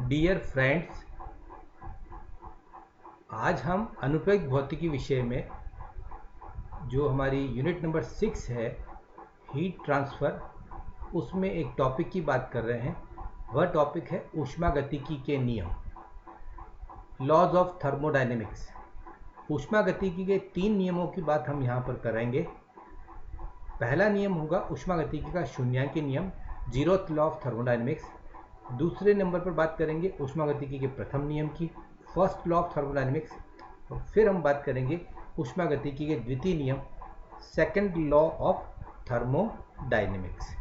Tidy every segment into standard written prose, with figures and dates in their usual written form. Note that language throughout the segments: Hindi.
डियर फ्रेंड्स, आज हम अनुप्रयुक्त भौतिकी विषय में जो हमारी यूनिट नंबर 6 है हीट ट्रांसफ़र, उसमें एक टॉपिक की बात कर रहे हैं। वह टॉपिक है ऊष्मागतिकी के नियम, लॉज ऑफ थर्मोडायनेमिक्स। ऊष्मागतिकी के 3 नियमों की बात हम यहाँ पर करेंगे। पहला नियम होगा ऊष्मागतिकी का शून्यांकी नियम, जीरोथ लॉ ऑफ थर्मोडायनेमिक्स। दूसरे नंबर पर बात करेंगे ऊष्मागतिकी के प्रथम नियम की, फर्स्ट लॉ ऑफ थर्मोडायनेमिक्स। और फिर हम बात करेंगे ऊष्मागतिकी के द्वितीय नियम, सेकंड लॉ ऑफ थर्मोडायनेमिक्स।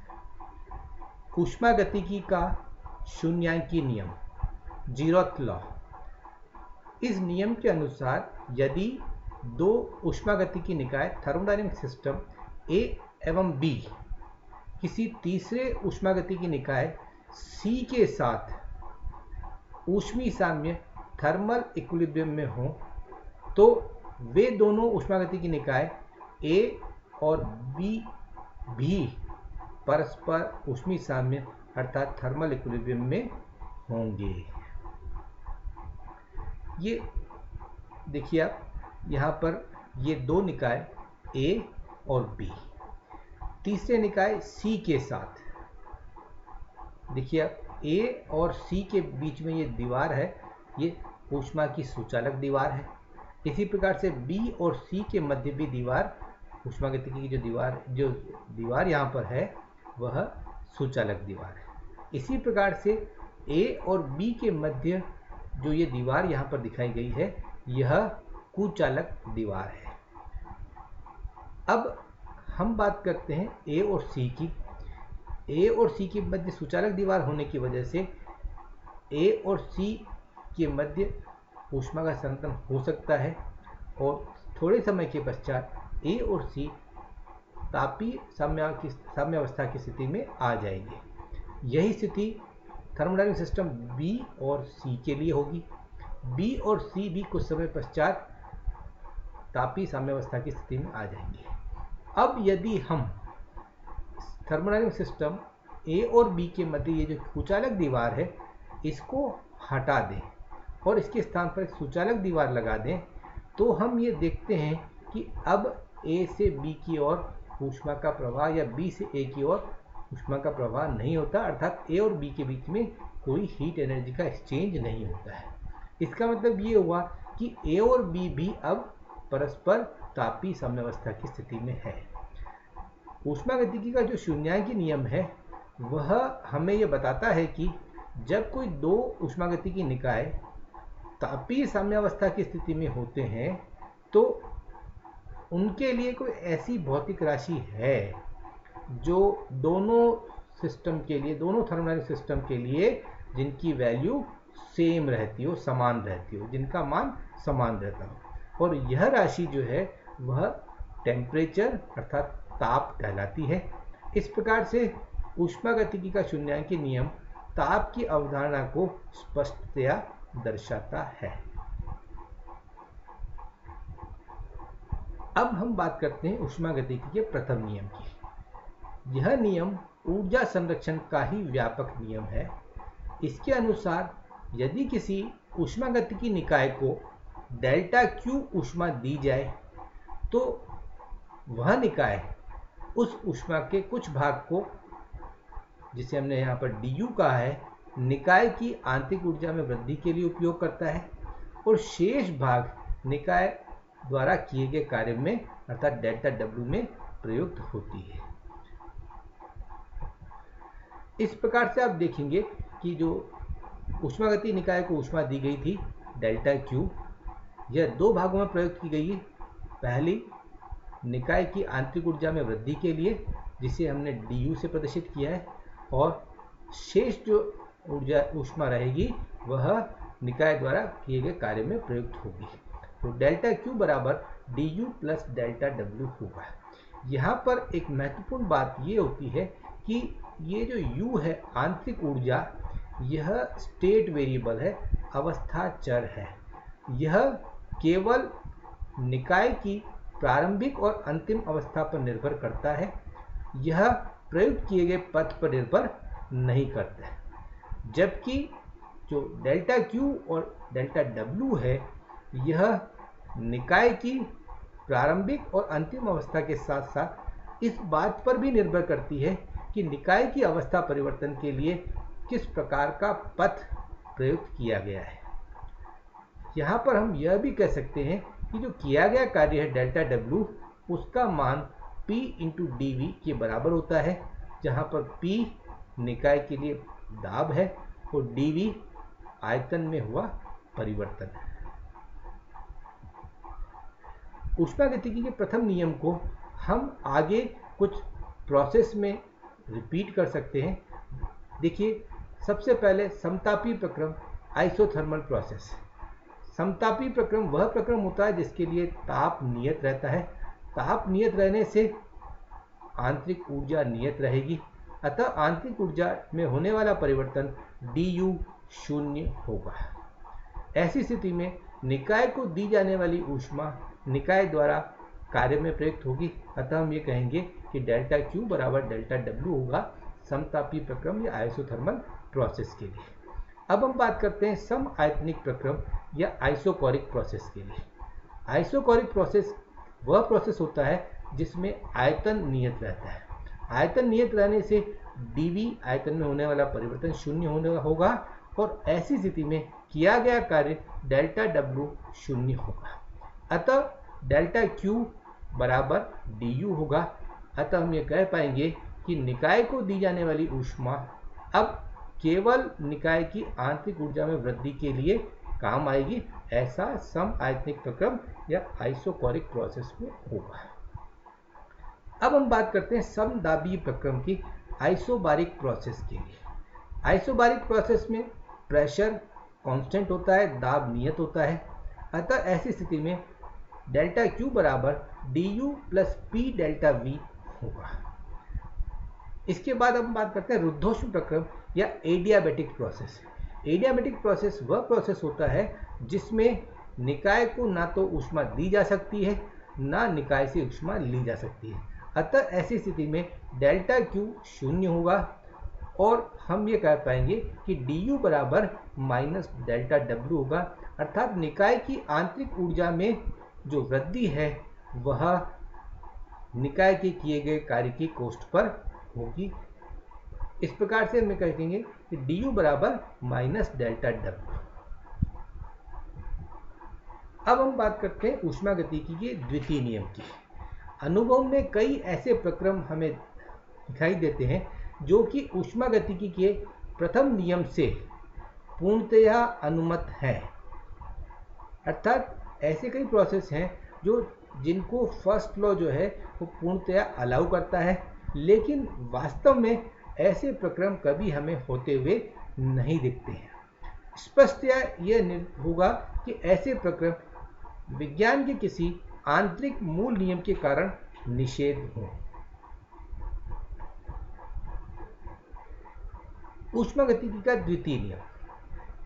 ऊष्मागतिकी का शून्यांकी नियम, जीरोथ लॉ। इस नियम के अनुसार यदि दो ऊष्मागतिकी निकाय थर्मोडायनेमिक सिस्टम ए एवं बी किसी तीसरे ऊष्मागतिकी निकाय सी के साथ ऊष्मीय साम्य थर्मल इक्विलिब्रियम में हो, तो वे दोनों ऊष्मागतिकी निकाय ए और बी भी परस्पर ऊष्मीय साम्य अर्थात थर्मल इक्विलिब्रियम में होंगे। ये देखिए आप यहाँ पर ये दो निकाय ए और बी, तीसरे निकाय सी के साथ। देखिए आप ए और सी के बीच में ये दीवार है, ये ऊष्मा की सुचालक दीवार है। इसी प्रकार से बी और सी के मध्य भी दीवार, ऊष्मागतिकी की जो दीवार यहाँ पर है वह सुचालक दीवार है। इसी प्रकार से ए और बी के मध्य जो ये दीवार यहाँ पर दिखाई गई है, यह कुचालक दीवार है। अब हम बात करते हैं ए और सी की। ए और सी के मध्य सुचालक दीवार होने की वजह से ए और सी के मध्य ऊष्मा का संतुलन हो सकता है और थोड़े समय के पश्चात ए और सी तापीय साम्यावस्था की स्थिति में आ जाएंगे। यही स्थिति थर्मोडायनेमिक सिस्टम बी और सी के लिए होगी। बी और सी भी कुछ समय पश्चात तापीय साम्यावस्था की स्थिति में आ जाएंगे। अब यदि हम थर्मोडायनेमिक सिस्टम ए और बी के मध्य ये जो कुचालक दीवार है इसको हटा दें और इसके स्थान पर एक सुचालक दीवार लगा दें, तो हम ये देखते हैं कि अब ए से बी की ओर ऊष्मा का प्रवाह या बी से ए की ओर ऊष्मा का प्रवाह नहीं होता, अर्थात ए और बी के बीच में कोई हीट एनर्जी का एक्सचेंज नहीं होता है। इसका मतलब ये हुआ कि ए और बी भी अब परस्पर तापीय साम्यावस्था की स्थिति में है। ऊष्मागतिकी का जो शून्यांकी नियम है वह हमें यह बताता है कि जब कोई दो ऊष्मागतिकी निकाय तापीय साम्यावस्था की स्थिति में होते हैं तो उनके लिए कोई ऐसी भौतिक राशि है जो दोनों सिस्टम के लिए, दोनों थर्मोडायनेमिक सिस्टम के लिए जिनकी वैल्यू सेम रहती हो, समान रहती हो, जिनका मान समान रहता हो, और यह राशि जो है वह टेम्परेचर अर्थात ताप कहलाती है। इस प्रकार से ऊष्मागतिकी का शून्यांकी नियम ताप की अवधारणा को स्पष्टतया दर्शाता है। अब हम बात करते हैं ऊष्मागतिकी के प्रथम नियम की। यह नियम ऊर्जा संरक्षण का ही व्यापक नियम है। इसके अनुसार यदि किसी ऊष्मागतिकी निकाय को डेल्टा क्यू ऊष्मा दी जाए तो वह निकाय उस ऊष्मा के कुछ भाग को, जिसे हमने यहाँ पर डी कहा है, निकाय की आंतरिक ऊर्जा में वृद्धि के लिए उपयोग करता है और शेष भाग निकाय द्वारा किए गए कार्य में अर्थात डेल्टा डब्ल्यू में प्रयुक्त होती है। इस प्रकार से आप देखेंगे कि जो ऊष्मागतिकी निकाय को ऊष्मा दी गई थी डेल्टा क्यू, यह दो भागों में प्रयुक्त की गई है। पहली निकाय की आंतरिक ऊर्जा में वृद्धि के लिए, जिसे हमने डी से प्रदर्शित किया है, और शेष जो ऊर्जा ऊष्मा रहेगी वह निकाय द्वारा किए गए कार्य में प्रयुक्त होगी। तो डेल्टा क्यू बराबर D you plus delta W होगा। यहाँ पर एक महत्वपूर्ण बात ये होती है कि ये जो यू है आंतरिक ऊर्जा, यह स्टेट वेरिएबल है, अवस्था चर है। यह केवल निकाय की प्रारंभिक और अंतिम अवस्था पर निर्भर करता है, यह प्रयुक्त किए गए पथ पर निर्भर नहीं करता है। जबकि जो डेल्टा क्यू और डेल्टा डब्ल्यू है, यह निकाय की प्रारंभिक और अंतिम अवस्था के साथ साथ इस बात पर भी निर्भर करती है कि निकाय की अवस्था परिवर्तन के लिए किस प्रकार का पथ प्रयुक्त किया गया है। यहाँ पर हम यह भी कह सकते हैं कि जो किया गया कार्य है डेल्टा डब्ल्यू, उसका मान P इंटू dV के बराबर होता है, जहाँ पर P निकाय के लिए दाब है और dV आयतन में हुआ परिवर्तन है। ऊष्मागतिकी के प्रथम नियम को हम आगे कुछ प्रोसेस में रिपीट कर सकते हैं। देखिए, सबसे पहले समतापी प्रक्रम, आइसोथर्मल प्रोसेस। समतापी प्रक्रम वह प्रक्रम होता है जिसके लिए ताप नियत रहता है। ताप नियत रहने से आंतरिक ऊर्जा नियत रहेगी, अतः आंतरिक ऊर्जा में होने वाला परिवर्तन du शून्य होगा। ऐसी स्थिति में निकाय को दी जाने वाली ऊष्मा निकाय द्वारा कार्य में प्रयुक्त होगी, अतः हम ये कहेंगे कि डेल्टा क्यू बराबर डेल्टा डब्ल्यू होगा समतापी प्रक्रम या आइसोथर्मल प्रोसेस के लिए। अब हम बात करते हैं सम आयतनिक प्रक्रम या आइसोकोरिक प्रोसेस के लिए। आइसोकोरिक प्रोसेस वह प्रोसेस होता है जिसमें आयतन नियत रहता है। आयतन नियत रहने से dV आयतन में होने वाला परिवर्तन शून्य होने होगा और ऐसी स्थिति में किया गया कार्य डेल्टा डब्ल्यू शून्य होगा, अतः डेल्टा क्यू बराबर du होगा। अतः हम ये कह पाएंगे कि निकाय को दी जाने वाली ऊष्मा अब केवल निकाय की आंतरिक ऊर्जा में वृद्धि के लिए काम आएगी। ऐसा सम आयतनिक प्रक्रम या आइसोकोरिक प्रोसेस में होगा। अब हम बात करते हैं समदाबीय प्रक्रम की, आइसोबारिक प्रोसेस के लिए। आइसोबारिक प्रोसेस में प्रेशर कांस्टेंट होता है, दाब नियत होता है, अतः ऐसी स्थिति में डेल्टा क्यू बराबर du plus P delta we होगा। इसके बाद हम बात करते हैं रुद्धोष्म प्रक्रम या एडियाबैटिक प्रोसेस। एडियाबैटिक प्रोसेस वह प्रोसेस होता है जिसमें निकाय को ना तो ऊष्मा दी जा सकती है, ना निकाय से ऊष्मा ली जा सकती है, अतः ऐसी स्थिति में डेल्टा क्यू शून्य होगा और हम ये कह पाएंगे कि du बराबर माइनस डेल्टा डब्ल्यू होगा, अर्थात निकाय की आंतरिक ऊर्जा में जो वृद्धि है वह निकाय के किए गए कार्य की कोष्ठ पर होगी। इस प्रकार से हम कहेंगे कि du बराबर माइनस डेल्टा डब्ल्यू। अब हम बात करते हैं ऊष्मागतिकी के द्वितीय नियम की। अनुभव में कई ऐसे प्रक्रम हमें दिखाई देते हैं जो कि ऊष्मागतिकी के प्रथम नियम से पूर्णतया अनुमत हैं, अर्थात ऐसे कई प्रोसेस हैं जिनको फर्स्ट लॉ जो है वो पूर्णतया अलाउ करता है, लेकिन वास्तव में ऐसे प्रक्रम कभी हमें होते हुए नहीं दिखते हैं। स्पष्टतया यह होगा कि ऐसे प्रक्रम विज्ञान के किसी आंतरिक मूल नियम के कारण निषेध हों। ऊष्मागतिकी का द्वितीय नियम,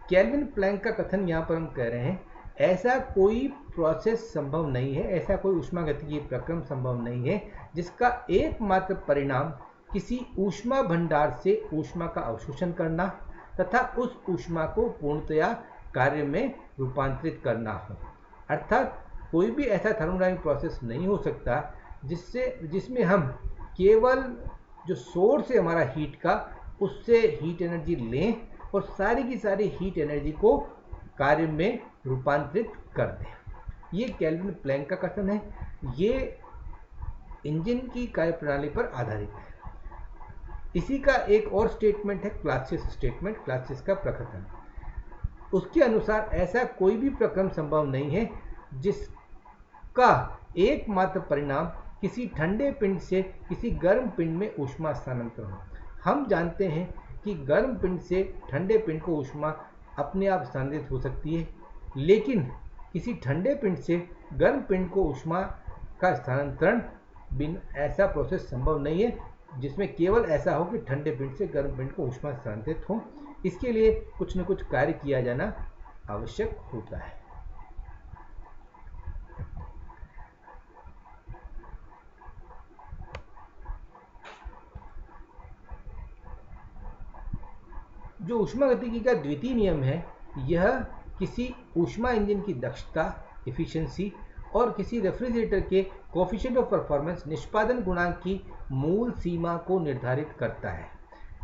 केल्विन प्लैंक का कथन यहाँ पर हम कह रहे हैं, ऐसा कोई प्रोसेस संभव नहीं है, ऐसा कोई ऊष्मागतिकीय प्रक्रम संभव नहीं है जिसका एकमात्र परिणाम किसी ऊष्मा भंडार से ऊष्मा का अवशोषण करना तथा उस ऊष्मा को पूर्णतया कार्य में रूपांतरित करना हो। अर्थात कोई भी ऐसा थर्मोडायनामिक प्रोसेस नहीं हो सकता जिसमें हम केवल जो सोर्स है हमारा हीट का, उससे हीट एनर्जी लें और सारी की सारी हीट एनर्जी को कार्य में रूपांतरित कर दें। ये केल्विन प्लैंक का कथन है। ये इंजन की कार्यप्रणाली पर आधारित है। इसी का एक और स्टेटमेंट है क्लासियस स्टेटमेंट, क्लासियस का प्रकथन। उसके अनुसार ऐसा कोई भी प्रक्रम संभव नहीं है जिसका एकमात्र परिणाम किसी ठंडे पिंड से किसी गर्म पिंड में ऊष्मा स्थानांतरण हो। हम जानते हैं कि गर्म पिंड से ठंडे पिंड को ऊष्मा अपने आप स्थानांतरित हो सकती है, लेकिन किसी ठंडे पिंड से गर्म पिंड को ऊष्मा का स्थानांतरण बिना ऐसा प्रोसेस संभव नहीं है जिसमें केवल ऐसा हो कि ठंडे पिंड से गर्म पिंड को ऊष्मा स्थानांतरित हो। इसके लिए कुछ न कुछ कार्य किया जाना आवश्यक होता है। जो ऊष्मागतिकी का द्वितीय नियम है, यह किसी ऊष्मा इंजन की दक्षता, एफिशिएंसी और किसी रेफ्रिजरेटर के कोएफिशिएंट ऑफ परफॉर्मेंस, निष्पादन गुणांक की मूल सीमा को निर्धारित करता है।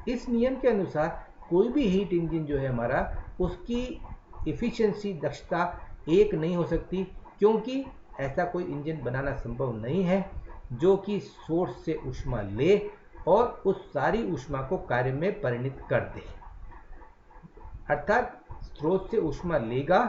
इस नियम के अनुसार कोई भी हीट इंजन जो है हमारा, उसकी एफिशिएंसी, दक्षता 1 नहीं हो सकती, क्योंकि ऐसा कोई इंजन बनाना संभव नहीं है जो कि सोर्स से ऊष्मा ले और उस सारी ऊष्मा को कार्य में परिणत कर दे। अर्थात स्रोत से ऊष्मा लेगा,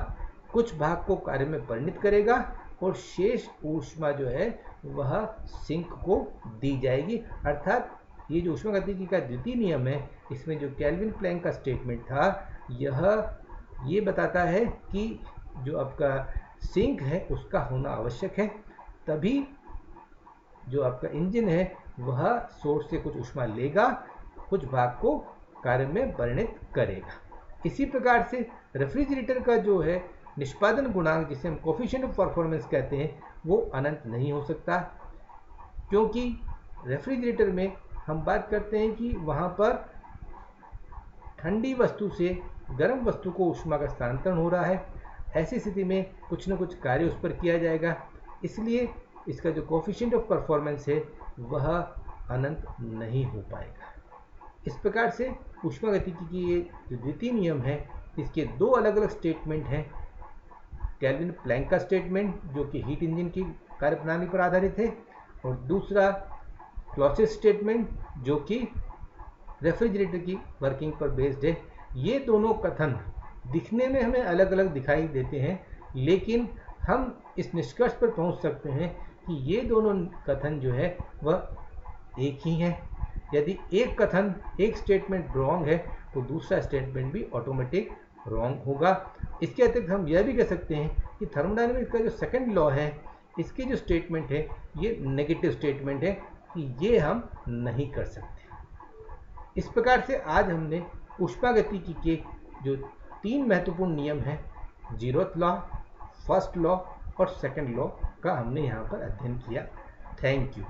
कुछ भाग को कार्य में परिणत करेगा और शेष ऊष्मा जो है वह सिंक को दी जाएगी। अर्थात ये जो ऊष्मागतिकी का द्वितीय नियम है, इसमें जो केल्विन प्लैंक का स्टेटमेंट था, ये बताता है कि जो आपका सिंक है उसका होना आवश्यक है, तभी जो आपका इंजन है वह सोर्स से कुछ ऊष्मा लेगा, कुछ भाग को कार्य में परिणत करेगा। इसी प्रकार से रेफ्रिजरेटर का जो है निष्पादन गुणांक, जिसे हम कोएफिशिएंट ऑफ परफॉर्मेंस कहते हैं, वो अनंत नहीं हो सकता, क्योंकि रेफ्रिजरेटर में हम बात करते हैं कि वहाँ पर ठंडी वस्तु से गर्म वस्तु को ऊष्मा का स्थानांतरण हो रहा है। ऐसी स्थिति में कुछ न कुछ कार्य उस पर किया जाएगा, इसलिए इसका जो कोएफिशिएंट ऑफ परफॉर्मेंस है वह अनंत नहीं हो पाएगा। इस प्रकार से ऊष्मागतिकी की ये जो द्वितीय नियम है, इसके दो अलग अलग स्टेटमेंट हैं। केल्विन प्लैंक का स्टेटमेंट जो कि हीट इंजन की कार्यप्रणाली पर आधारित है, और दूसरा क्लॉसियस स्टेटमेंट जो कि रेफ्रिजरेटर की वर्किंग पर बेस्ड है। ये दोनों कथन दिखने में हमें अलग अलग दिखाई देते हैं, लेकिन हम इस निष्कर्ष पर पहुंच सकते हैं कि ये दोनों कथन जो है वह एक ही हैं। यदि एक कथन, एक स्टेटमेंट रॉन्ग है तो दूसरा स्टेटमेंट भी ऑटोमेटिक रॉन्ग होगा। इसके अतिरिक्त हम यह भी कह सकते हैं कि थर्मोडायनेमिक्स का जो सेकंड लॉ है, इसकी जो स्टेटमेंट है ये नेगेटिव स्टेटमेंट है कि ये हम नहीं कर सकते। इस प्रकार से आज हमने ऊष्मागतिकी के जो 3 महत्वपूर्ण नियम हैं, 0th लॉ, फर्स्ट लॉ और सेकंड लॉ का हमने यहाँ पर अध्ययन किया। Thank you.